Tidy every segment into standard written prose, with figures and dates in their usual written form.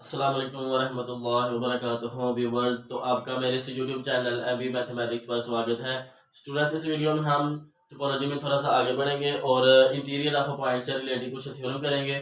अस्सलाम वालेकुम वरहमतुल्लाहि वबरकातुहू व्यूअर्स। तो आपका मेरे से यूट्यूब चैनल एमबी मैथमेटिक्स पर स्वागत है। स्टूडेंट्स, इस वीडियो में हम टोपोलॉजी में थोड़ा सा आगे बढ़ेंगे और इंटीरियर ऑफ अ पॉइंट से रिलेटेड कुछ थ्योरम करेंगे।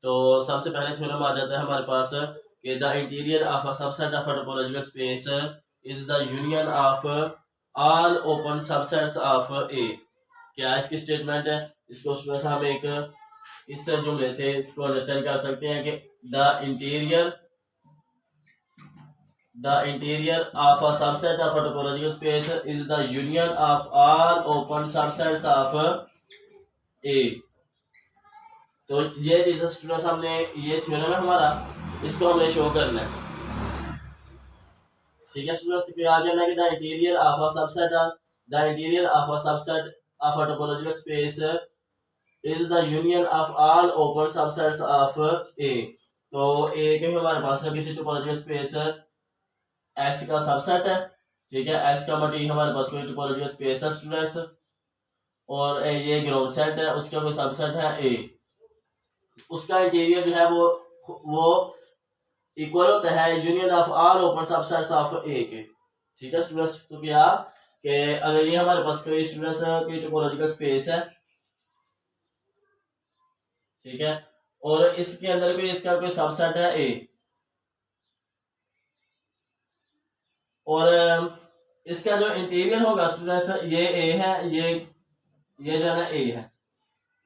तो सबसे पहले थ्योरम आ जाता है हमारे पास कि the interior of a subset of a topological space is the union of all open subsets of A. क्या इसकी स्टेटमेंट है? इसको स्टूडेंट्स हम एक इस जुमले से इसको अंडरस्टैंड कर सकते हैं कि the interior of a subset of a topological space is the union of all open subsets of A। तो ये चीज स्टूडेंट्स हमने ये थ्योरम है हमारा, इसको हमने शो करना है। ठीक है स्टूडेंट्स, तो याद करना है कि the interior of a subset of a topological space is the union of all open subsets of A. तो ए के हमारे पास किसी टोपोलॉजिकल स्पेस एक्स का सबसेट है। ठीक है, एक्स का मतलब हमारे पास कोई टोपोलॉजिकल स्पेस है स्टूडेंट्स, और ये ग्राउंड सेट है, उसका कोई सबसेट है ए। उसका इंटीरियर जो है वो इक्वल होता है union of all open subsets of A के। ठीक है स्टूडेंट्स, तो क्या कि अगर ये हमारे पास कोई स्टूडेंट्स कोई टोपोलॉजिकल स्पेस है, ठीक है, और इसके अंदर कोई इसका कोई सबसेट है ए, और इसका जो इंटीरियर होगा स्टूडेंट्स ये ए है, ये जो है ना ए है,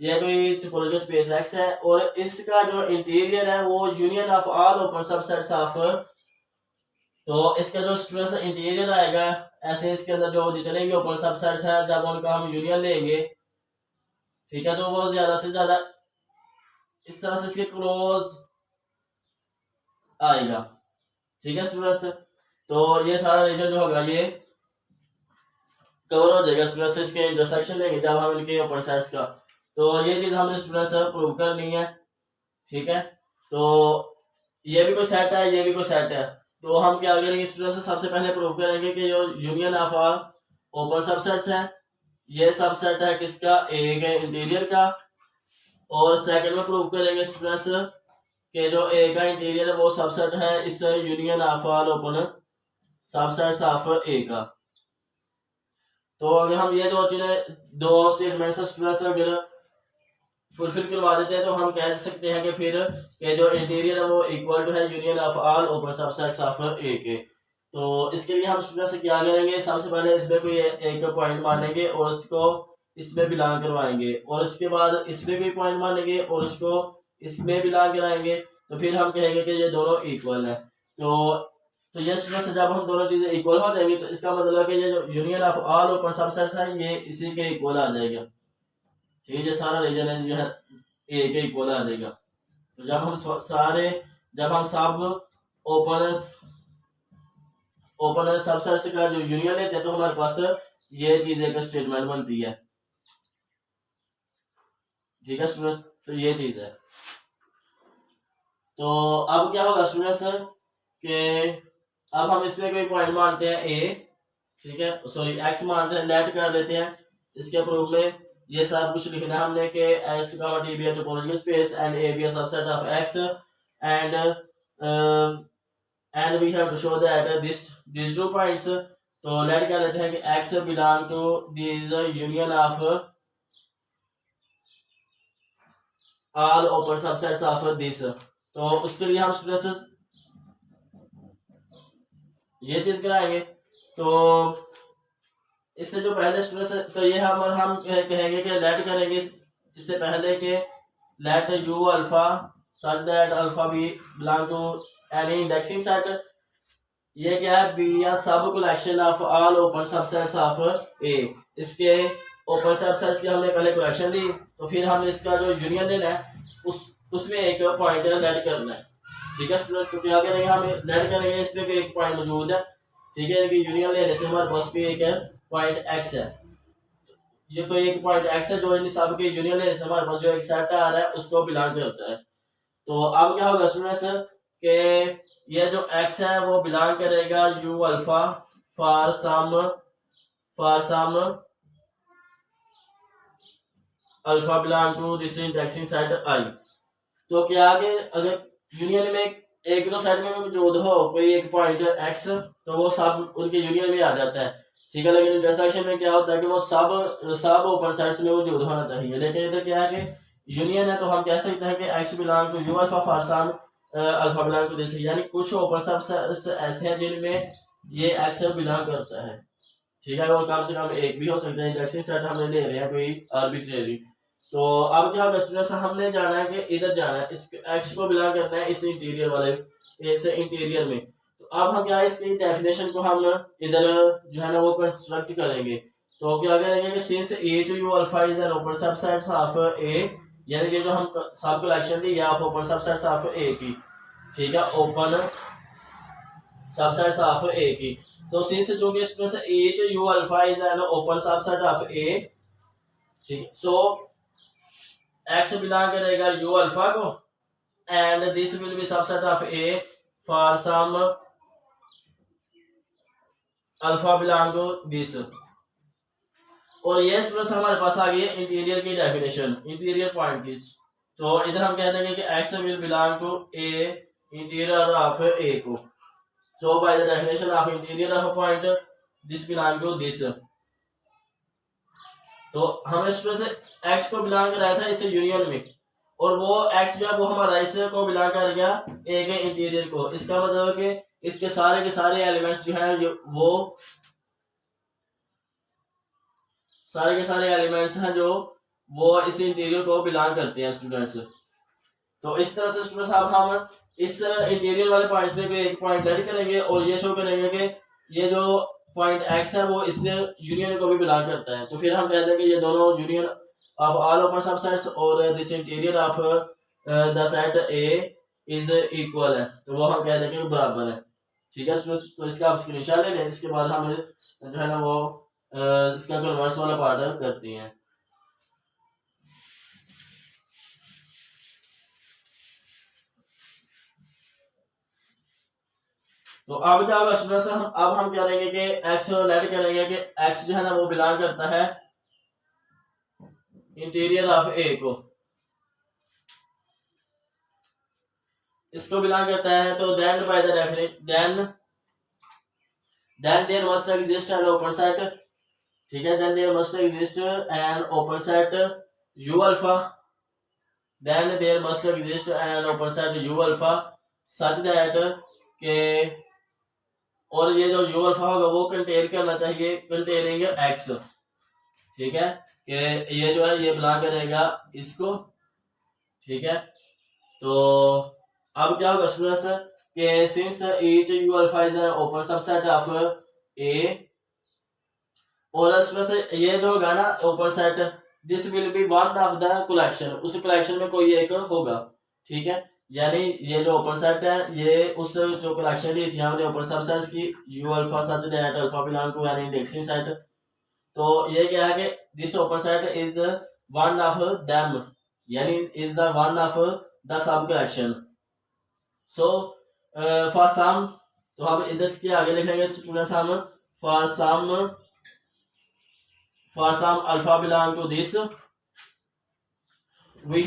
ये कोई टोपोलॉजिकल स्पेस एक्स है, और इसका जो इंटीरियर है वो union of all open subsets of. तो इसका जो स्टूडेंट्स इंटीरियर आएगा, ऐसे इसके अंदर जो जितने भी ओपन सबसेट्स हैं जब उनका हम यूनियन लेंगे, ठीक है, तो वो ज्यादा से ज्यादा इस तरह से इसके क्लोज आएगा। ठीक है स्टूडेंट्स, तो ये सारा रीजन जो होगा ये कवर हो जाएगा स्टूडेंट्स। इसके इंटरसेक्शन लेंगे जब हम इनके ओपन सेट्स का, तो ये चीज हमने स्टूडेंट्स प्रूव करनी है। ठीक है, तो ये भी कोई सेट है, ये भी कोई सेट है, तो हम क्या करेंगे स्टूडेंट्स, सबसे पहले प्रूव करेंगे कि जो यूनियन ऑफ ओपन सबसेट्स है, ये सबसेट है किसका, ए के इंटीरियर का। और सेकंड में प्रूव करेंगे स्टूडेंट्स कि जो ए का इंटीरियर है वो सबसेट है इस union of all open subsets of A का। तो अगर हम ये दो चीजें, दो स्टेटमेंट्स स्टूडेंट्स अगर फुलफिल करवा देते हैं तो हम कह सकते हैं कि फिर ये जो इंटीरियर है वो इक्वल टू है union of all open subsets of A के। तो इसके लिए हम स्टूडेंट्स क्या करेंगे, सबसे पहले इसमें कोई एक पॉइंट मानेंगे और उसको इसमें बिलोंग करवाएंगे, और उसके बाद इसमें कोई पॉइंट मानेंगे और उसको इसमें बिलोंग कराएंगे, तो फिर हम कहेंगे कि ये दोनों इक्वल है। तो ये स्टूडेंट्स जब हम दोनों चीजें इक्वल हो जाएंगी तो इसका मतलब है कि ये जो union of all open subsets है ये इसी के इक्वल आ जाएगा। ठीक है, ये सारा रीजन है जो है ए के इक्वल आ जाएगा। तो जब हम सब ओपन सबसेट्स का जो यूनियन लेते हैं तो हमारे पास ये चीज एक स्टेटमेंट बनती है। ठीक है स्टूडेंट्स, तो ये चीज है। तो अब क्या होगा स्टूडेंट्स कि अब हम इसमें कोई पॉइंट मानते हैं ए, ठीक है, सॉरी एक्स मानते हैं, लेट कर लेते हैं। इसके प्रूफ में ये सब कुछ लिखना है हमने कि एक्स का what be a topological space and A be a subset of x and we have to show that this two points. तो लेट कर लेते हैं कि x belong to this union of all open subsets of this. तो उसके लिए हम students ये चीज कराएंगे। तो इससे जो पहले स्टूडेंट्स, तो ये हम कहेंगे कि लेट करेंगे इससे पहले कि let U alpha such that alpha B belong to any indexing set. ये क्या है, बी या sub collection of all open subsets of A. इसके ओपन सबसेट्स की हमने पहले कलेक्शन ली, तो फिर हम इसका जो यूनियन लेना है उसमें एक पॉइंट लेट करना है। ठीक है स्टूडेंट्स, तो क्या करेंगे, हम लेट करेंगे इसमें भी एक पॉइंट मौजूद है। ठीक है, कि यूनियन लेने से हमारे पास भी एक पॉइंट एक्स है, ये कोई एक पॉइंट एक्स है जो इन सब के यूनियन लेने से हमारे पास जो एक सेट आ रहा है उसको बिलोंग करता है। तो अब क्या होगा स्टूडेंट्स कि ये जो एक्स है वो बिलोंग करेगा U alpha for some alpha belong to this indexing set I. तो क्या आगे अगर यूनियन में एक दो सेट में मौजूद हो कोई एक पॉइंट एक्स, तो वो सब उनके यूनियन में आ जाता है, ठीक है। लेकिन इंटरसेक्शन में क्या होता है कि वो सब ओपन सेट्स में मौजूद होना चाहिए। लेकिन इधर क्या है कि यूनियन है, तो हम कह सकते हैं कि x belong to U alpha for some alpha belong to this, यानी कुछ ओपन सबसेट्स ऐसे हैं जिनमें ये एक्स बिलोंग करता है, ठीक है। और कम से कम एक भी हो सकता है, इंडेक्सिंग सेट हमने ले रहे हैं कोई आर्बिट्रेरी। तो अब क्या होगा स्टूडेंट्स, हमने जाना है कि इधर जाना है, इस एक्स को बिलोंग करना है इस इंटीरियर वाले, इस इंटीरियर में। तो अब हम क्या इसकी डेफिनेशन को हम इधर जो है ना वो कंस्ट्रक्ट करेंगे। तो क्या करेंगे कि since A to U alpha is an open subset of A, यानी ये जो हम sub collection D of open subsets of A की, ठीक है, ओपन सबसेट्स ऑफ ए की। तो सिंस जो कि इसमें से A to U alpha is an open subset of A, ठीक, सो एक्स बिलोंग करेगा यू अल्फा को, and this will be subset of A for some alpha belong to this. और ये स्टूडेंट्स हमारे पास आ गई है इंटीरियर की डेफिनेशन, इंटीरियर पॉइंट की। तो इधर हम कह देंगे कि X will belong to A interior of A को, so by the definition of interior of a point this belong to this। तो हमने स्टूडेंट से एक्स को बिलोंग कराया था इस यूनियन में, और वो एक्स जो है वो हमारा इस को बिलोंग कर गया ए के इंटीरियर को। इसका मतलब है कि इसके के सारे एलिमेंट्स जो है वो सारे के सारे एलिमेंट्स हैं जो वो इस इंटीरियर को बिलोंग करते हैं स्टूडेंट्स। तो इस तरह से स्टूडेंट्स अब हम इस इंटीरियर वाले पॉइंट्स में कोई एक पॉइंट ऐड करेंगे और ये शो करेंगे कि ये जो पॉइंट एक्स है वो इस यूनियन को भी बिलोंग करता है। तो फिर हम कह देंगे ये दोनों union of all open subsets और this interior of the set A is equal है, तो वो हम कह देंगे बराबर है, ठीक है स्टूडेंट्स। तो इसका आप स्क्रीनशॉट ले लें, इसके बाद हम जो है ना वो इसका कन्वर्स वाला पार्ट करते हैं। तो अब क्या होगा स्टूडेंट्स, हम करेंगे कि एक्स लेट करेंगे कि एक्स जो है ना वो बिलोंग करता है इंटीरियर ऑफ ए को, इसको बिलोंग करता है। तो then by the definition then there must exist an open set, ठीक है, then there must exist an open set U alpha, then there must exist an open set U alpha such that K, और ये जो you alpha होगा वो contain करना चाहिए containing x, ठीक है, कि ये जो है ये बिलोंग करेगा इसको, ठीक है। तो अब क्या होगा स्टूडेंट्स कि since each U alpha is an open subset of A, और स्टूडेंट्स ये जो होगा ना open set, this will be one of the collection, उस कलेक्शन में कोई एक होगा, ठीक है। यानी ये जो ओपन सेट है ये उस जो कलेक्शन ली थी हमने ओपन सबसेट्स की U alpha such that alpha belong to an indexing set. तो ये क्या है कि this open set is one of them, यानी is the one of the sub collection. So for some, तो हम इधर के आगे लिखेंगे स्टूडेंट्स हम for some alpha belong to this we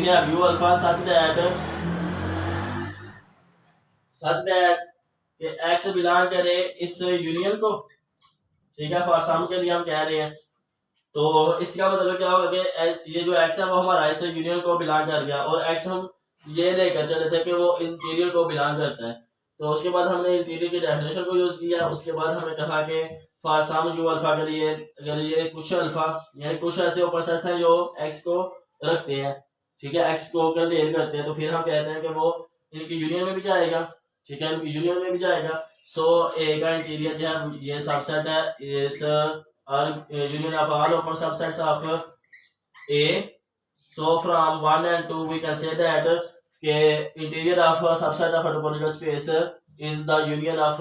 have u alpha such that कि x बिलोंग करे इस यूनियन को, ठीक है, फॉर सम के लिए हम कह रहे हैं। तो इसका मतलब क्या होगा कि ये जो x है वो हमारा इस यूनियन को बिलोंग कर गया, और x हम ये लेकर चले थे कि वो इंटीरियर को बिलोंग करता है। तो उसके बाद हमने इंटीरियर की डेफिनेशन को यूज किया, उसके बाद हमने कहा कि फॉर सम यू अल्फा के लिए अगर ये कुछ अल्फा यानी कुछ ऐसे ओपन सेट्स हैं जो एक्स को रखते हैं, ठीक है, एक्स को कंटेन करते हैं, तो फिर हम कहते हैं कि वो इनकी यूनियन में भी जाएगा, ठीक है, इनकी यूनियन में भी जाएगा। सो ए का इंटीरियर जो है ये सबसेट है इस union of all open subsets of A. So from 1 and 2 we can say that के interior of subset of topological space is the union of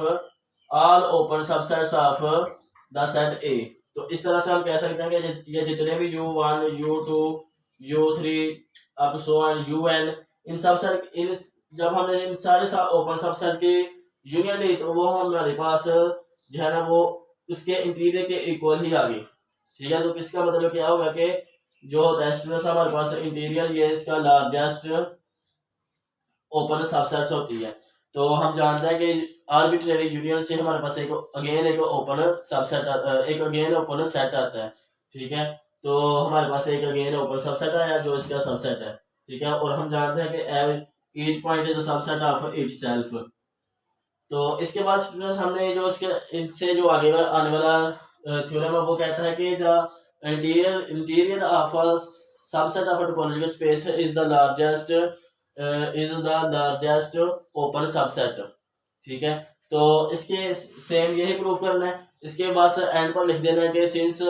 all open subsets of the set A. तो इस तरह से हम कह सकते हैं कि ये जितने भी u1 u2 u3 अब सो ऑन un इन सबसेट इन जब हमने इन सारे ओपन सबसेट्स की यूनियन ली तो वो हमारे पास जो है ना वो उसके इंटीरियर के इक्वल ही आ गई, ठीक है। तो इसका मतलब क्या होगा कि जो होता है स्टूडेंट्स हमारे पास इंटीरियर, ये इसका लार्जेस्ट ओपन सबसेट्स होती है। तो हम जानते हैं कि आर्बिट्रेरी यूनियन से हमारे पास एक ओपन सबसेट, एक अगेन ओपन सेट आता है, ठीक है। तो हमारे पास एक अगेन ओपन सबसेट आया जो इसका सबसेट है, ठीक है। और हम जानते हैं कि each point is a subset of itself. तो इसके बाद स्टूडेंट्स हमने जो इसके इनसे जो आगे आने वाला थ्योरम है वो कहता है कि the interior of a subset of a topological space is the largest open subset, ठीक है। तो इसके सेम यही प्रूव करना है। इसके बाद एंड पर लिख देना है कि since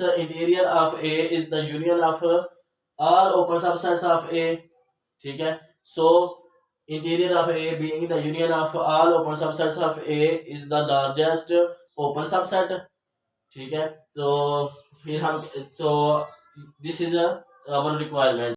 interior of A is the union of all open subsets of A, ठीक है। So interior of A being the union of all open subsets of A is the largest open subset, ठीक है। तो फिर हम तो this is our requirement.